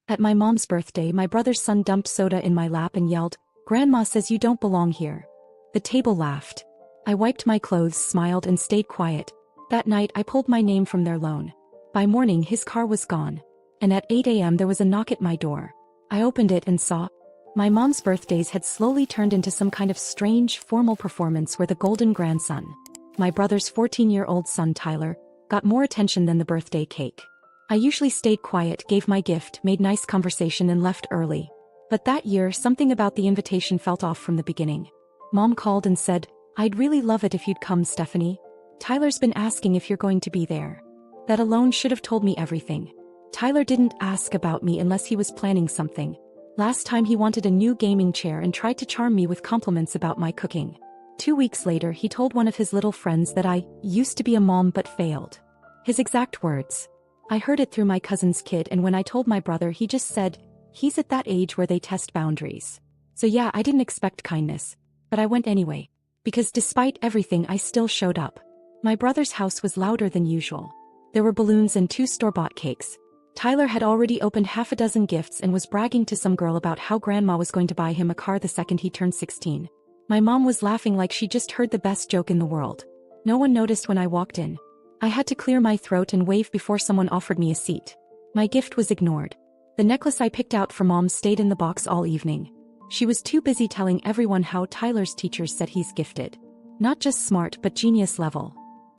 At my mom's birthday, my brother's son dumped soda in my lap and yelled, "Grandma says you don't belong here." The table laughed. I wiped my clothes, smiled, and stayed quiet. That night, I pulled my name from their loan. By morning, his car was gone. And at 8 a.m. there was a knock at my door. I opened it and saw my mom's birthdays had slowly turned into some kind of strange, formal performance where the golden grandson, my brother's 14-year-old son Tyler, got more attention than the birthday cake. I usually stayed quiet, gave my gift, made nice conversation, and left early. But that year, something about the invitation felt off from the beginning. Mom called and said, "I'd really love it if you'd come, Stephanie. Tyler's been asking if you're going to be there." That alone should have told me everything. Tyler didn't ask about me unless he was planning something. Last time he wanted a new gaming chair and tried to charm me with compliments about my cooking. 2 weeks later, he told one of his little friends that I used to be a mom but failed. His exact words. I heard it through my cousin's kid, and when I told my brother, he just said, "He's at that age where they test boundaries." So yeah, I didn't expect kindness. But I went anyway. Because despite everything, I still showed up. My brother's house was louder than usual. There were balloons and 2 store-bought cakes. Tyler had already opened half a dozen gifts and was bragging to some girl about how grandma was going to buy him a car the second he turned 16. My mom was laughing like she just heard the best joke in the world. No one noticed when I walked in. I had to clear my throat and wave before someone offered me a seat. My gift was ignored. The necklace I picked out for Mom stayed in the box all evening. She was too busy telling everyone how Tyler's teachers said he's gifted. Not just smart but genius level.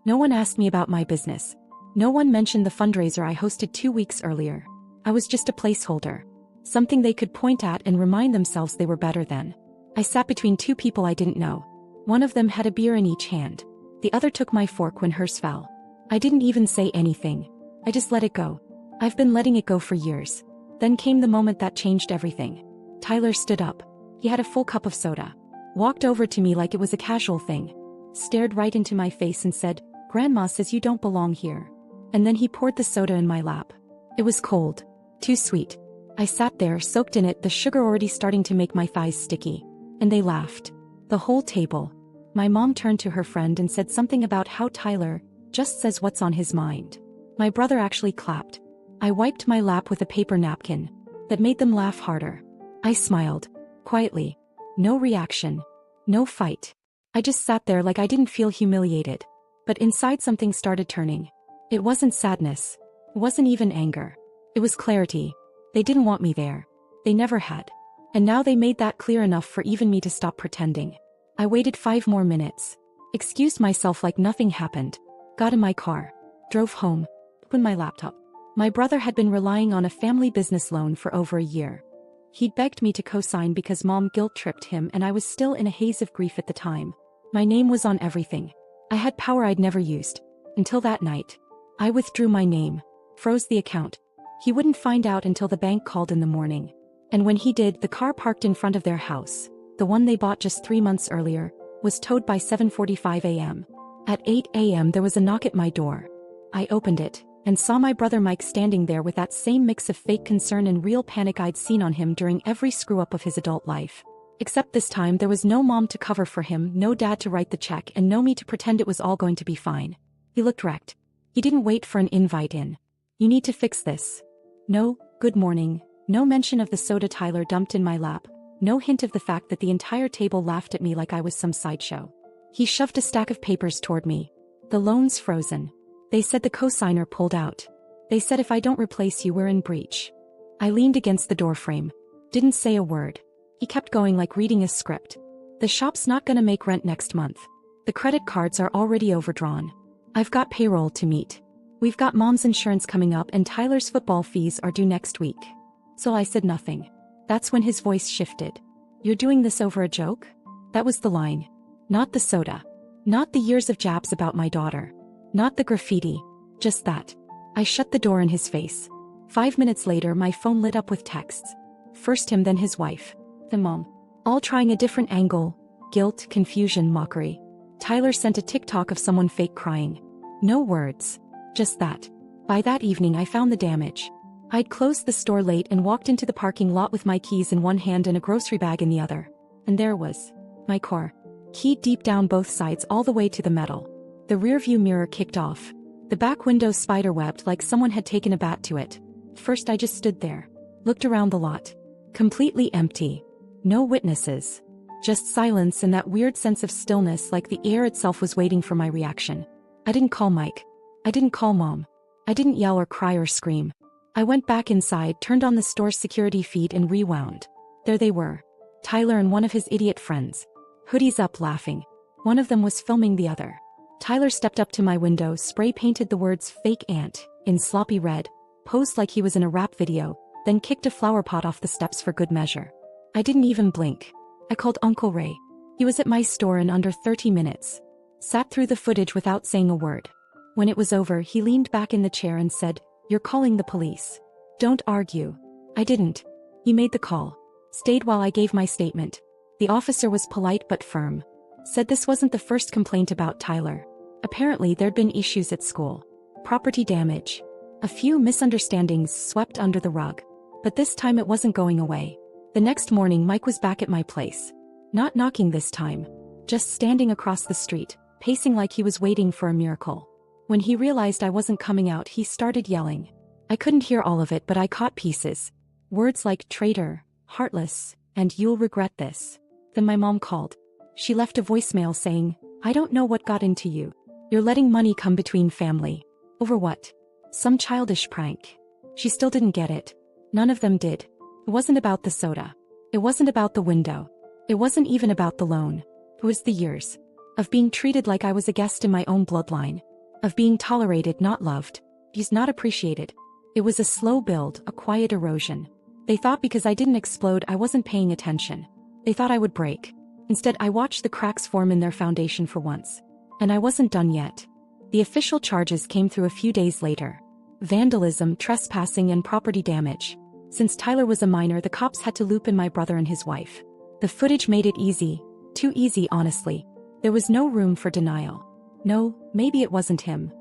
No one asked me about my business. No one mentioned the fundraiser I hosted 2 weeks earlier. I was just a placeholder. Something they could point at and remind themselves they were better than. I sat between 2 people I didn't know. One of them had a beer in each hand. The other took my fork when hers fell. I didn't even say anything. I just let it go. I've been letting it go for years. Then came the moment that changed everything. Tyler stood up. He had a full cup of soda. Walked over to me like it was a casual thing. Stared right into my face and said, "Grandma says you don't belong here." And then he poured the soda in my lap. It was cold. Too sweet. I sat there, soaked in it, the sugar already starting to make my thighs sticky. And they laughed. The whole table. My mom turned to her friend and said something about how Tyler just says what's on his mind. My brother actually clapped. I wiped my lap with a paper napkin. That made them laugh harder. I smiled. Quietly. No reaction. No fight. I just sat there like I didn't feel humiliated. But inside something started turning. It wasn't sadness. It wasn't even anger. It was clarity. They didn't want me there. They never had. And now they made that clear enough for even me to stop pretending. I waited 5 more minutes. Excused myself like nothing happened. Got in my car. Drove home. Opened my laptop. My brother had been relying on a family business loan for over a year. He'd begged me to co-sign because Mom guilt-tripped him, and I was still in a haze of grief at the time. My name was on everything. I had power I'd never used. Until that night. I withdrew my name. Froze the account. He wouldn't find out until the bank called in the morning. And when he did, the car parked in front of their house, the one they bought just 3 months earlier, was towed by 7:45 a.m. At 8 a.m. there was a knock at my door. I opened it, and saw my brother Mike standing there with that same mix of fake concern and real panic I'd seen on him during every screw-up of his adult life. Except this time there was no mom to cover for him, no dad to write the check, and no me to pretend it was all going to be fine. He looked wrecked. He didn't wait for an invite in. "You need to fix this." No, "Good morning." No mention of the soda Tyler dumped in my lap. No hint of the fact that the entire table laughed at me like I was some sideshow. He shoved a stack of papers toward me. "The loan's frozen. They said the co-signer pulled out. They said if I don't replace you, we're in breach." I leaned against the doorframe. Didn't say a word. He kept going like reading a script. "The shop's not gonna make rent next month. The credit cards are already overdrawn. I've got payroll to meet. We've got Mom's insurance coming up, and Tyler's football fees are due next week." So I said nothing. That's when his voice shifted. "You're doing this over a joke?" That was the line. Not the soda. Not the years of jabs about my daughter. Not the graffiti. Just that. I shut the door in his face. 5 minutes later, my phone lit up with texts. First him, then his wife. Then Mom. All trying a different angle. Guilt, confusion, mockery. Tyler sent a TikTok of someone fake crying. No words. Just that. By that evening I found the damage. I'd closed the store late and walked into the parking lot with my keys in one hand and a grocery bag in the other. And there was my car. Keyed deep down both sides all the way to the metal. The rearview mirror kicked off. The back window spiderwebbed like someone had taken a bat to it. First I just stood there. Looked around the lot. Completely empty. No witnesses. Just silence and that weird sense of stillness, like the air itself was waiting for my reaction. I didn't call Mike. I didn't call Mom. I didn't yell or cry or scream. I went back inside, turned on the store's security feed and rewound. There they were. Tyler and one of his idiot friends. Hoodies up, laughing. One of them was filming the other. Tyler stepped up to my window, spray-painted the words "fake aunt" in sloppy red, posed like he was in a rap video, then kicked a flower pot off the steps for good measure. I didn't even blink. I called Uncle Ray. He was at my store in under 30 minutes. Sat through the footage without saying a word. When it was over, he leaned back in the chair and said, "You're calling the police." Don't argue. I didn't. He made the call. Stayed while I gave my statement. The officer was polite but firm. Said this wasn't the first complaint about Tyler. Apparently there'd been issues at school. Property damage. A few misunderstandings swept under the rug. But this time it wasn't going away. The next morning Mike was back at my place. Not knocking this time. Just standing across the street, pacing like he was waiting for a miracle. When he realized I wasn't coming out, he started yelling. I couldn't hear all of it, but I caught pieces. Words like traitor, heartless, and "you'll regret this." Then my mom called. She left a voicemail saying, "I don't know what got into you. You're letting money come between family. Over what? Some childish prank." She still didn't get it. None of them did. It wasn't about the soda. It wasn't about the window. It wasn't even about the loan. It was the years. Of being treated like I was a guest in my own bloodline. Of being tolerated, not loved. He's not appreciated. It was a slow build, a quiet erosion. They thought because I didn't explode I wasn't paying attention. They thought I would break. Instead, I watched the cracks form in their foundation for once. And I wasn't done yet. The official charges came through a few days later. Vandalism, trespassing, and property damage. Since Tyler was a minor, the cops had to loop in my brother and his wife. The footage made it easy. Too easy, honestly. There was no room for denial. No, maybe it wasn't him.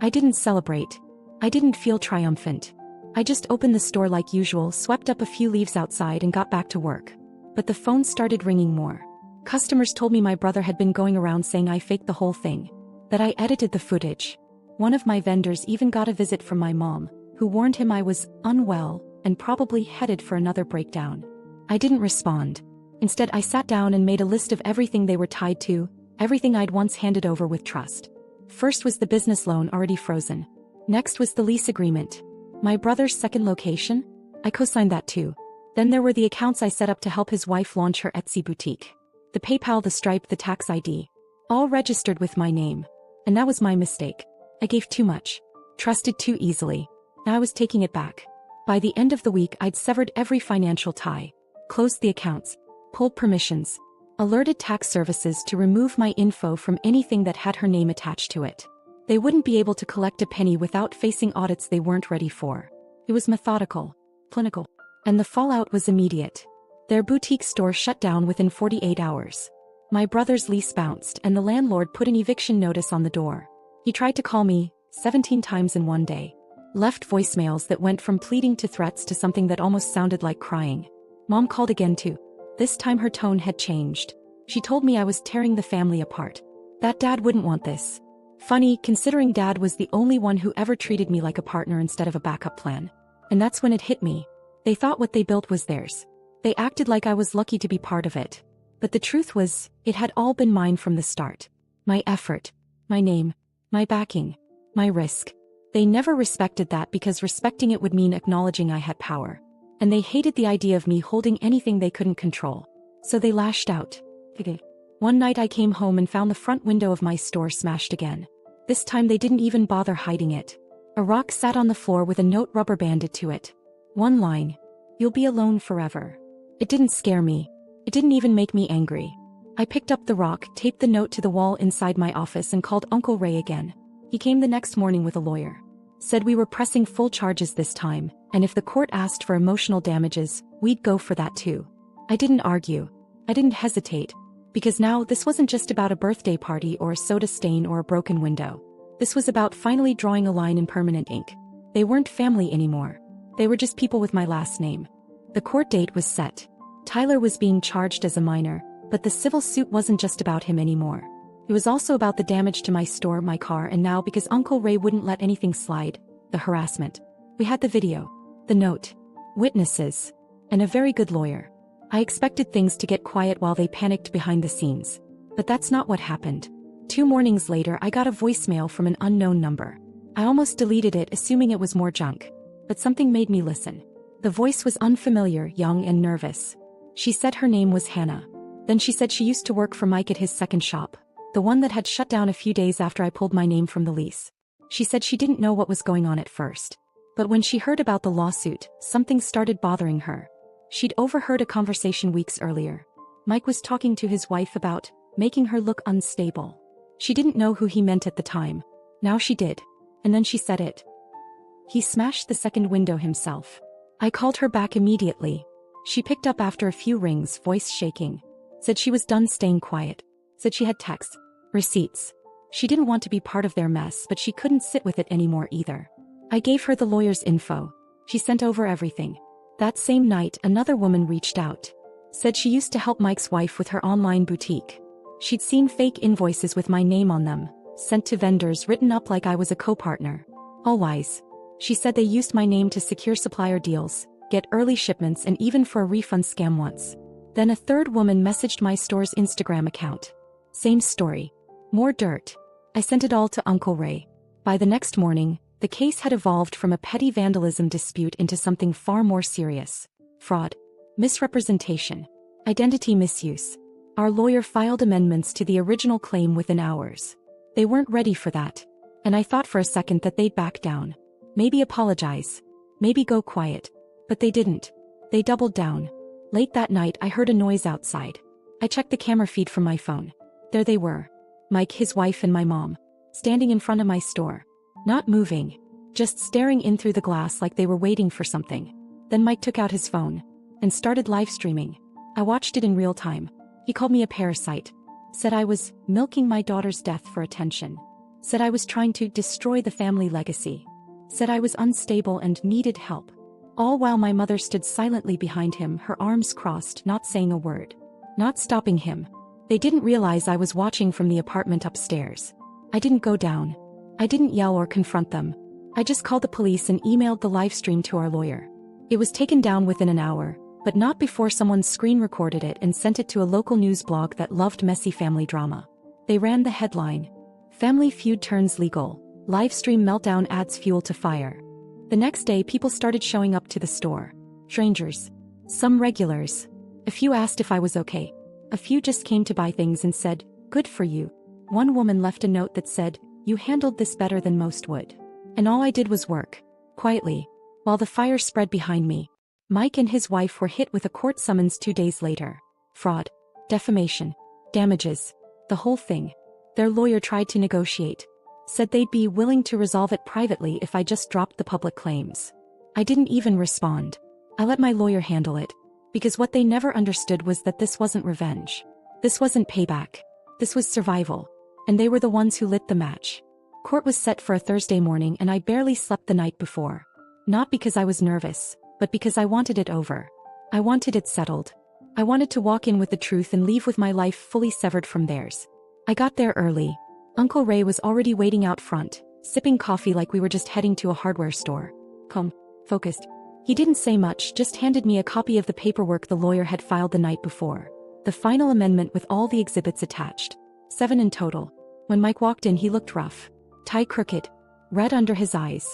I didn't celebrate. I didn't feel triumphant. I just opened the store like usual, swept up a few leaves outside and got back to work. But the phone started ringing more. Customers told me my brother had been going around saying I faked the whole thing. That I edited the footage. One of my vendors even got a visit from my mom, who warned him I was unwell and probably headed for another breakdown. I didn't respond. Instead, I sat down and made a list of everything they were tied to, everything I'd once handed over with trust. First was the business loan already frozen. Next was the lease agreement. My brother's second location? I co-signed that too. Then there were the accounts I set up to help his wife launch her Etsy boutique. The PayPal, the Stripe, the tax ID. All registered with my name. And that was my mistake. I gave too much. Trusted too easily. Now I was taking it back. By the end of the week, I'd severed every financial tie. Closed the accounts. Pulled permissions. Alerted tax services to remove my info from anything that had her name attached to it. They wouldn't be able to collect a penny without facing audits they weren't ready for. It was methodical. Clinical. And the fallout was immediate. Their boutique store shut down within 48 hours. My brother's lease bounced and the landlord put an eviction notice on the door. He tried to call me 17 times in one day. Left voicemails that went from pleading to threats to something that almost sounded like crying. Mom called again too. This time her tone had changed. She told me I was tearing the family apart. That Dad wouldn't want this. Funny, considering Dad was the only one who ever treated me like a partner instead of a backup plan. And that's when it hit me. They thought what they built was theirs. They acted like I was lucky to be part of it. But the truth was, it had all been mine from the start. My effort. My name. My backing. My risk. They never respected that because respecting it would mean acknowledging I had power. And they hated the idea of me holding anything they couldn't control. So they lashed out. One night I came home and found the front window of my store smashed again. This time they didn't even bother hiding it. A rock sat on the floor with a note rubber banded to it. One line. "You'll be alone forever." It didn't scare me. It didn't even make me angry. I picked up the rock, taped the note to the wall inside my office and called Uncle Ray again. He came the next morning with a lawyer. Said we were pressing full charges this time, and if the court asked for emotional damages, we'd go for that too. I didn't argue. I didn't hesitate. Because now this wasn't just about a birthday party or a soda stain or a broken window. This was about finally drawing a line in permanent ink. They weren't family anymore. They were just people with my last name. The court date was set. Tyler was being charged as a minor, but the civil suit wasn't just about him anymore. It was also about the damage to my store, my car, and now because Uncle Ray wouldn't let anything slide, the harassment. We had the video. The note. witnesses, and a very good lawyer. I expected things to get quiet while they panicked behind the scenes. But that's not what happened. 2 mornings later I got a voicemail from an unknown number. I almost deleted it assuming it was more junk. But something made me listen. The voice was unfamiliar, young and nervous. She said her name was Hannah. Then she said she used to work for Mike at his second shop, the one that had shut down a few days after I pulled my name from the lease. She said she didn't know what was going on at first. But when she heard about the lawsuit, something started bothering her. She'd overheard a conversation weeks earlier. Mike was talking to his wife about making her look unstable. She didn't know who he meant at the time. Now she did. And then she said it. He smashed the second window himself. I called her back immediately. She picked up after a few rings, voice shaking. Said she was done staying quiet. Said she had texts, receipts. She didn't want to be part of their mess, but she couldn't sit with it anymore either. I gave her the lawyer's info. She sent over everything. That same night, another woman reached out. Said she used to help Mike's wife with her online boutique. She'd seen fake invoices with my name on them, sent to vendors written up like I was a co-partner. All lies. She said they used my name to secure supplier deals, get early shipments, and even for a refund scam once. Then a third woman messaged my store's Instagram account. Same story. More dirt. I sent it all to Uncle Ray. By the next morning, the case had evolved from a petty vandalism dispute into something far more serious. Fraud. Misrepresentation. Identity misuse. Our lawyer filed amendments to the original claim within hours. They weren't ready for that. And I thought for a second that they'd back down. Maybe apologize. Maybe go quiet. But they didn't. They doubled down. Late that night I heard a noise outside. I checked the camera feed from my phone. There they were. Mike, his wife, and my mom. Standing in front of my store. Not moving. Just staring in through the glass like they were waiting for something. Then Mike took out his phone. And started live streaming. I watched it in real time. He called me a parasite. Said I was milking my daughter's death for attention. Said I was trying to destroy the family legacy. Said I was unstable and needed help. All while my mother stood silently behind him, her arms crossed, not saying a word. Not stopping him. They didn't realize I was watching from the apartment upstairs. I didn't go down. I didn't yell or confront them. I just called the police and emailed the live stream to our lawyer. It was taken down within an hour, but not before someone screen recorded it and sent it to a local news blog that loved messy family drama. They ran the headline, "Family Feud Turns Legal, Livestream Meltdown Adds Fuel to Fire." The next day people started showing up to the store. Strangers. Some regulars. A few asked if I was okay. A few just came to buy things and said, "Good for you." One woman left a note that said, "You handled this better than most would." And all I did was work. Quietly. While the fire spread behind me. Mike and his wife were hit with a court summons 2 days later. Fraud. Defamation. Damages. The whole thing. Their lawyer tried to negotiate. Said they'd be willing to resolve it privately if I just dropped the public claims. I didn't even respond. I let my lawyer handle it. Because what they never understood was that this wasn't revenge. This wasn't payback. This was survival. And they were the ones who lit the match. Court was set for a Thursday morning and I barely slept the night before. Not because I was nervous, but because I wanted it over. I wanted it settled. I wanted to walk in with the truth and leave with my life fully severed from theirs. I got there early. Uncle Ray was already waiting out front, sipping coffee like we were just heading to a hardware store. Calm, focused. He didn't say much, just handed me a copy of the paperwork the lawyer had filed the night before. The final amendment with all the exhibits attached. 7 in total. When Mike walked in he looked rough. Tie crooked. Red under his eyes.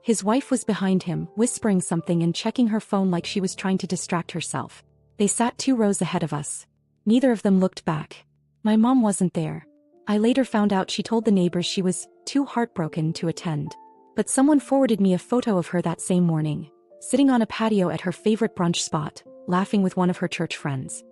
His wife was behind him, whispering something and checking her phone like she was trying to distract herself. They sat 2 rows ahead of us. Neither of them looked back. My mom wasn't there. I later found out she told the neighbors she was too heartbroken to attend. But someone forwarded me a photo of her that same morning, sitting on a patio at her favorite brunch spot, laughing with one of her church friends.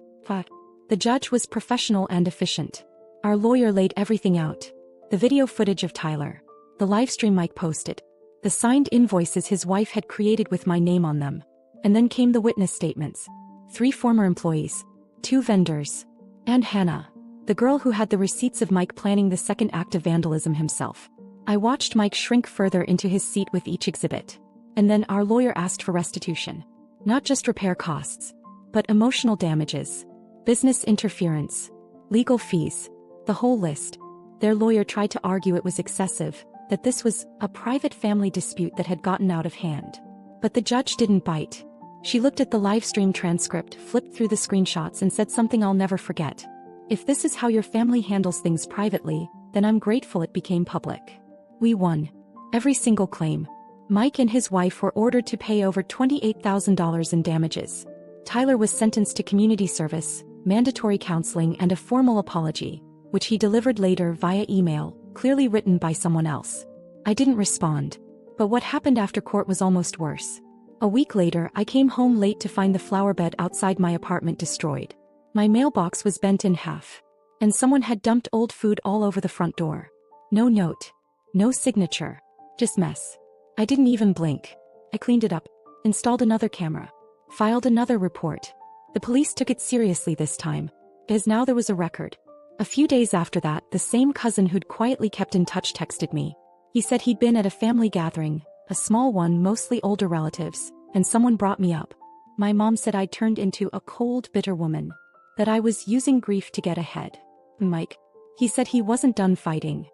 The judge was professional and efficient. Our lawyer laid everything out. The video footage of Tyler. The livestream Mike posted. The signed invoices his wife had created with my name on them. And then came the witness statements. 3 former employees. 2 vendors. And Hannah. The girl who had the receipts of Mike planning the second act of vandalism himself. I watched Mike shrink further into his seat with each exhibit. And then our lawyer asked for restitution. Not just repair costs, but emotional damages, business interference, legal fees, the whole list. Their lawyer tried to argue it was excessive, that this was a private family dispute that had gotten out of hand. But the judge didn't bite. She looked at the live stream transcript, flipped through the screenshots and said something I'll never forget. If this is how your family handles things privately, then I'm grateful it became public. We won. Every single claim. Mike and his wife were ordered to pay over $28,000 in damages. Tyler was sentenced to community service, mandatory counseling and a formal apology, which he delivered later via email, clearly written by someone else. I didn't respond. But what happened after court was almost worse. A week later, I came home late to find the flower bed outside my apartment destroyed. My mailbox was bent in half. And someone had dumped old food all over the front door. No note. No signature. Just mess. I didn't even blink. I cleaned it up, installed another camera, filed another report. The police took it seriously this time, because now there was a record. A few days after that, the same cousin who'd quietly kept in touch texted me. He said he'd been at a family gathering, a small one, mostly older relatives, and someone brought me up. My mom said I'd turned into a cold, bitter woman. That I was using grief to get ahead. Mike. He said he wasn't done fighting.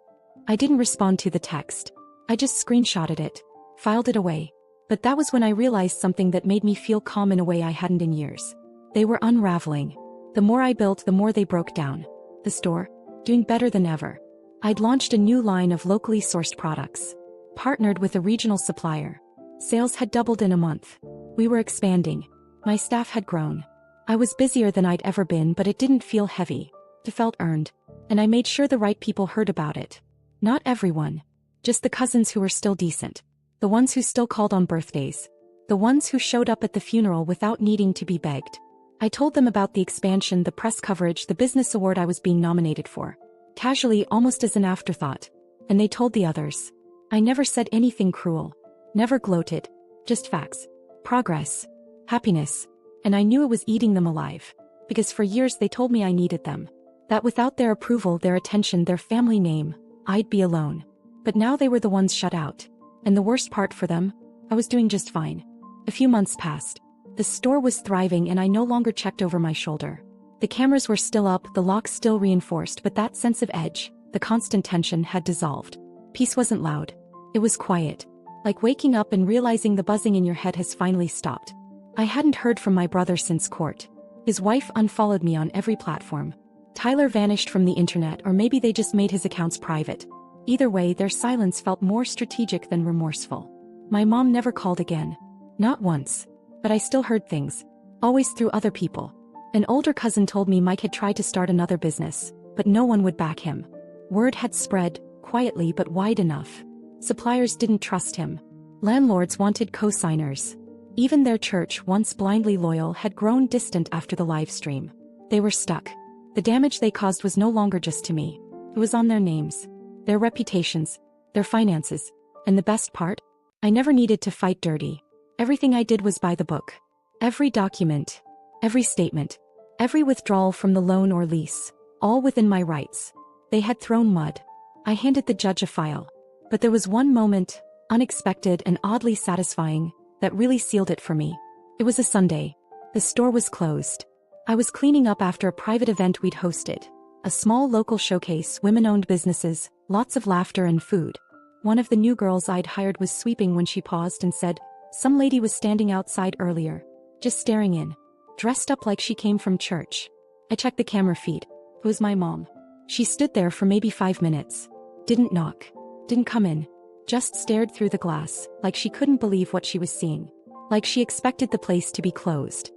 I didn't respond to the text. I just screenshotted it, filed it away. But that was when I realized something that made me feel calm in a way I hadn't in years. They were unraveling. The more I built, the more they broke down. The store, doing better than ever. I'd launched a new line of locally sourced products. Partnered with a regional supplier. Sales had doubled in a month. We were expanding. My staff had grown. I was busier than I'd ever been, but it didn't feel heavy. It felt earned. And I made sure the right people heard about it. Not everyone. Just the cousins who were still decent. The ones who still called on birthdays. The ones who showed up at the funeral without needing to be begged. I told them about the expansion, the press coverage, the business award I was being nominated for. Casually, almost as an afterthought. And they told the others. I never said anything cruel. Never gloated. Just facts. Progress. Happiness. And I knew it was eating them alive. Because for years they told me I needed them. That without their approval, their attention, their family name, I'd be alone. But now they were the ones shut out. And the worst part for them, I was doing just fine. A few months passed. The store was thriving and I no longer checked over my shoulder. The cameras were still up, the locks still reinforced, but that sense of edge, the constant tension, had dissolved. Peace wasn't loud. It was quiet. Like waking up and realizing the buzzing in your head has finally stopped. I hadn't heard from my brother since court. His wife unfollowed me on every platform. Tyler vanished from the internet, or maybe they just made his accounts private. Either way, their silence felt more strategic than remorseful. My mom never called again. Not once. But I still heard things. Always through other people. An older cousin told me Mike had tried to start another business, but no one would back him. Word had spread, quietly but wide enough. Suppliers didn't trust him. Landlords wanted co-signers. Even their church, once blindly loyal, had grown distant after the live stream. They were stuck. The damage they caused was no longer just to me. It was on their names. Their reputations, their finances, and the best part? I never needed to fight dirty. Everything I did was by the book. Every document, every statement, every withdrawal from the loan or lease, all within my rights. They had thrown mud. I handed the judge a file. But there was one moment, unexpected and oddly satisfying, that really sealed it for me. It was a Sunday. The store was closed. I was cleaning up after a private event we'd hosted. A small local showcase, women-owned businesses, lots of laughter and food. One of the new girls I'd hired was sweeping when she paused and said, "Some lady was standing outside earlier, just staring in, dressed up like she came from church." I checked the camera feed. It was my mom. She stood there for maybe 5 minutes. Didn't knock. Didn't come in. Just stared through the glass, like she couldn't believe what she was seeing. Like she expected the place to be closed.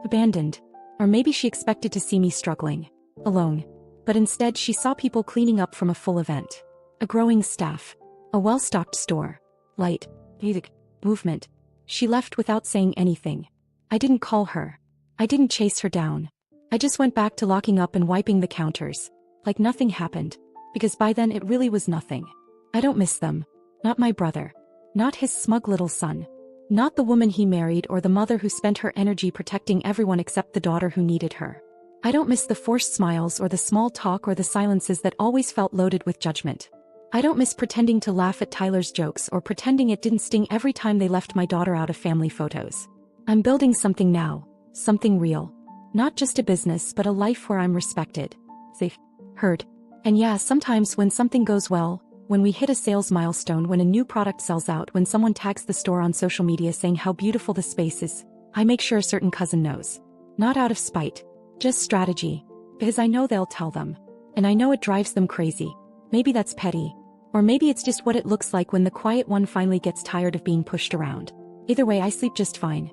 Abandoned. Or maybe she expected to see me struggling. Alone. But instead she saw people cleaning up from a full event. A growing staff. A well-stocked store. Light. Music. Movement. She left without saying anything. I didn't call her. I didn't chase her down. I just went back to locking up and wiping the counters. Like nothing happened. Because by then it really was nothing. I don't miss them. Not my brother. Not his smug little son. Not the woman he married or the mother who spent her energy protecting everyone except the daughter who needed her. I don't miss the forced smiles or the small talk or the silences that always felt loaded with judgment. I don't miss pretending to laugh at Tyler's jokes or pretending it didn't sting every time they left my daughter out of family photos. I'm building something now. Something real. Not just a business, but a life where I'm respected, safe, heard. And yeah, sometimes when something goes well, When we hit a sales milestone, when a new product sells out, when someone tags the store on social media saying how beautiful the space is, I make sure a certain cousin knows. Not out of spite. Just strategy. Because I know they'll tell them. And I know it drives them crazy. Maybe that's petty. Or maybe it's just what it looks like when the quiet one finally gets tired of being pushed around. Either way, I sleep just fine.